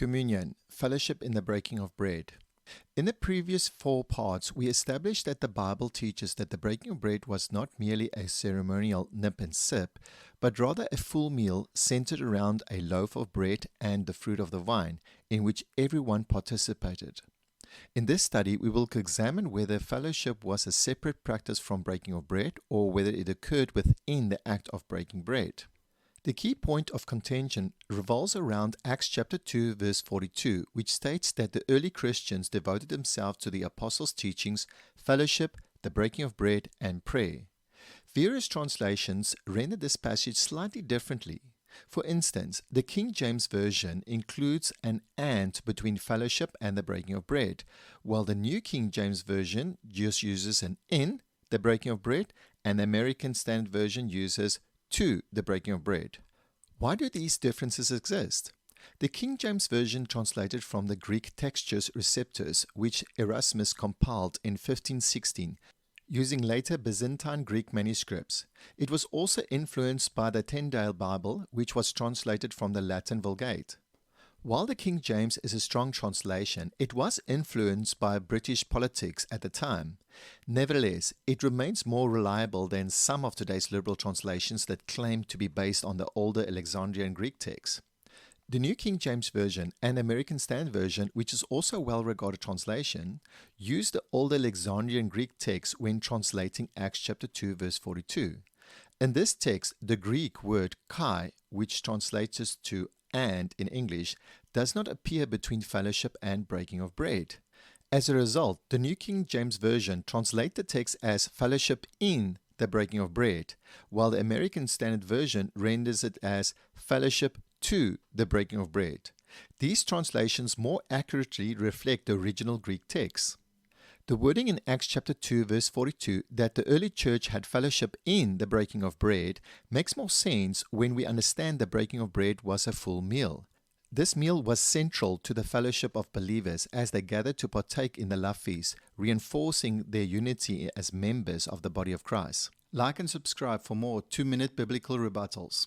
Communion, fellowship in the breaking of bread. In the previous 4 parts, we established that the Bible teaches that the breaking of bread was not merely a ceremonial nip and sip, but rather a full meal centered around a loaf of bread and the fruit of the vine, in which everyone participated. In this study, we will examine whether fellowship was a separate practice from breaking of bread or whether it occurred within the act of breaking bread. The key point of contention revolves around Acts chapter 2 verse 42, which states that the early Christians devoted themselves to the apostles' teachings, fellowship, the breaking of bread, and prayer. Various translations render this passage slightly differently. For instance, the King James Version includes an "and" between fellowship and the breaking of bread, while the New King James Version just uses an "in" the breaking of bread, and the American Standard Version uses "to" the breaking of bread. Why do these differences exist? The King James Version translated from the Greek Textus Receptus, which Erasmus compiled in 1516, using later Byzantine Greek manuscripts. It was also influenced by the Tyndale Bible, which was translated from the Latin Vulgate. While the King James is a strong translation, it was influenced by British politics at the time. Nevertheless, it remains more reliable than some of today's liberal translations that claim to be based on the older Alexandrian Greek text. The New King James Version and American Standard Version, which is also a well-regarded translation, use the older Alexandrian Greek text when translating Acts chapter 2 verse 42. In this text, the Greek word kai, which translates to "and" in English, does not appear between fellowship and breaking of bread. As a result, the New King James Version translates the text as fellowship in the breaking of bread, while the American Standard Version renders it as fellowship to the breaking of bread. These translations more accurately reflect the original Greek text. The wording in Acts chapter 2 verse 42 that the early church had fellowship in the breaking of bread makes more sense when we understand the breaking of bread was a full meal. This meal was central to the fellowship of believers as they gathered to partake in the love feast, reinforcing their unity as members of the body of Christ. Like and subscribe for more 2-minute biblical rebuttals.